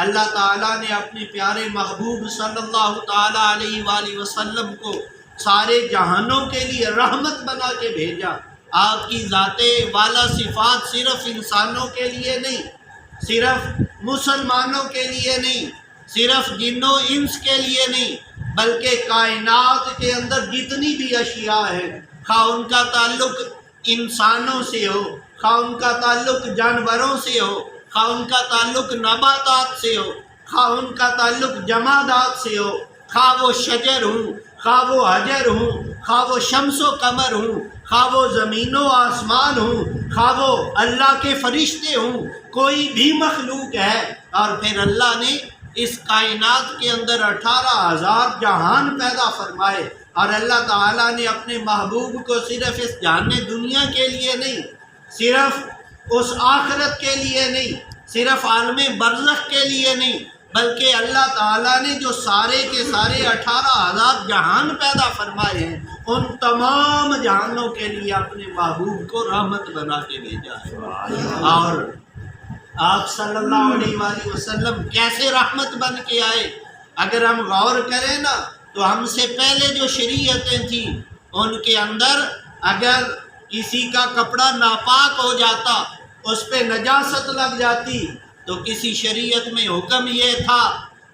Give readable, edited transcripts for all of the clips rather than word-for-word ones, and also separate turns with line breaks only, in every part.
اللہ تعالیٰ نے اپنے پیارے محبوب صلی اللہ تعالیٰ علیہ وآلہ وسلم کو سارے جہانوں کے لیے رحمت بنا کے بھیجا۔ آپ کی ذات والا صفات صرف انسانوں کے لیے نہیں، صرف مسلمانوں کے لیے نہیں، صرف جن و انس کے لیے نہیں، بلکہ کائنات کے اندر جتنی بھی اشیاء ہیں، خواہ ان کا تعلق انسانوں سے ہو، خواہ ان کا تعلق جانوروں سے ہو، خواہ ان کا تعلق نباتات سے ہو، خواہ ان کا تعلق جمادات سے ہو، خواہ وہ شجر ہوں، خواہ وہ حجر ہوں، خواہ وہ شمس و قمر ہوں، خواہ وہ زمین و آسمان ہوں، خواہ وہ اللہ کے فرشتے ہوں، کوئی بھی مخلوق ہے۔ اور پھر اللہ نے اس کائنات کے اندر 18,000 جہان پیدا فرمائے، اور اللہ تعالیٰ نے اپنے محبوب کو صرف اس جہان دنیا کے لیے نہیں، صرف اس آخرت کے لیے نہیں، صرف عالم برزخ کے لیے نہیں، بلکہ اللہ تعالیٰ نے جو سارے کے سارے 18,000 جہان پیدا فرمائے ہیں، ان تمام جہانوں کے لیے اپنے محبوب کو رحمت بنا کے بھیجا ہے۔ اور آپ صلی اللہ علیہ وآلہ وسلم کیسے رحمت بن کے آئے؟ اگر ہم غور کریں نا تو ہم سے پہلے جو شریعتیں تھیں ان کے اندر اگر کسی کا کپڑا ناپاک ہو جاتا، اس پہ نجاست لگ جاتی، تو کسی شریعت میں حکم یہ تھا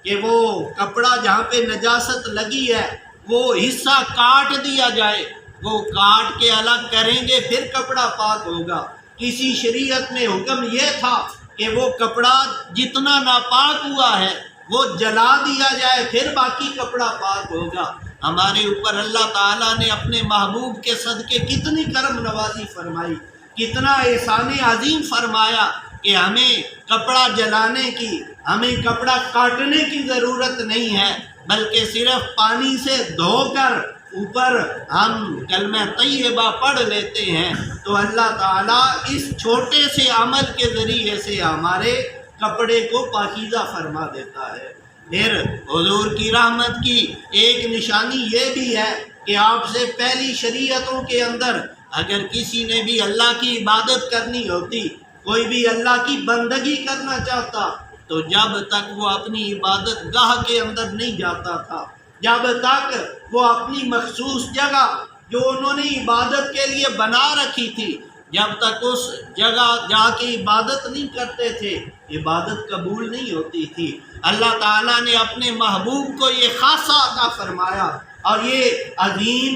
کہ وہ کپڑا جہاں پہ نجاست لگی ہے وہ حصہ کاٹ دیا جائے، وہ کاٹ کے الگ کریں گے پھر کپڑا پاک ہوگا۔ کسی شریعت میں حکم یہ تھا کہ وہ کپڑا جتنا ناپاک ہوا ہے وہ جلا دیا جائے پھر باقی کپڑا پاک ہوگا۔ ہمارے اوپر اللہ تعالیٰ نے اپنے محبوب کے صدقے کتنی کرم نوازی فرمائی، کتنا احسان عظیم فرمایا کہ ہمیں کپڑا جلانے کی، ہمیں کپڑا کاٹنے کی ضرورت نہیں ہے، بلکہ صرف پانی سے دھو کر اوپر ہم کلمہ طیبہ پڑھ لیتے ہیں تو اللہ تعالیٰ اس چھوٹے سے عمل کے ذریعے سے ہمارے کپڑے کو پاکیزہ فرما دیتا ہے۔ پھر حضور کی رحمت کی ایک نشانی یہ بھی ہے کہ آپ سے پہلی شریعتوں کے اندر اگر کسی نے بھی اللہ کی عبادت کرنی ہوتی، کوئی بھی اللہ کی بندگی کرنا چاہتا، تو جب تک وہ اپنی عبادت گاہ کے اندر نہیں جاتا تھا، جب تک وہ اپنی مخصوص جگہ جو انہوں نے عبادت کے لیے بنا رکھی تھی، جب تک اس جگہ جا کے عبادت نہیں کرتے تھے، عبادت قبول نہیں ہوتی تھی۔ اللہ تعالیٰ نے اپنے محبوب کو یہ خاصہ عطا فرمایا اور یہ عظیم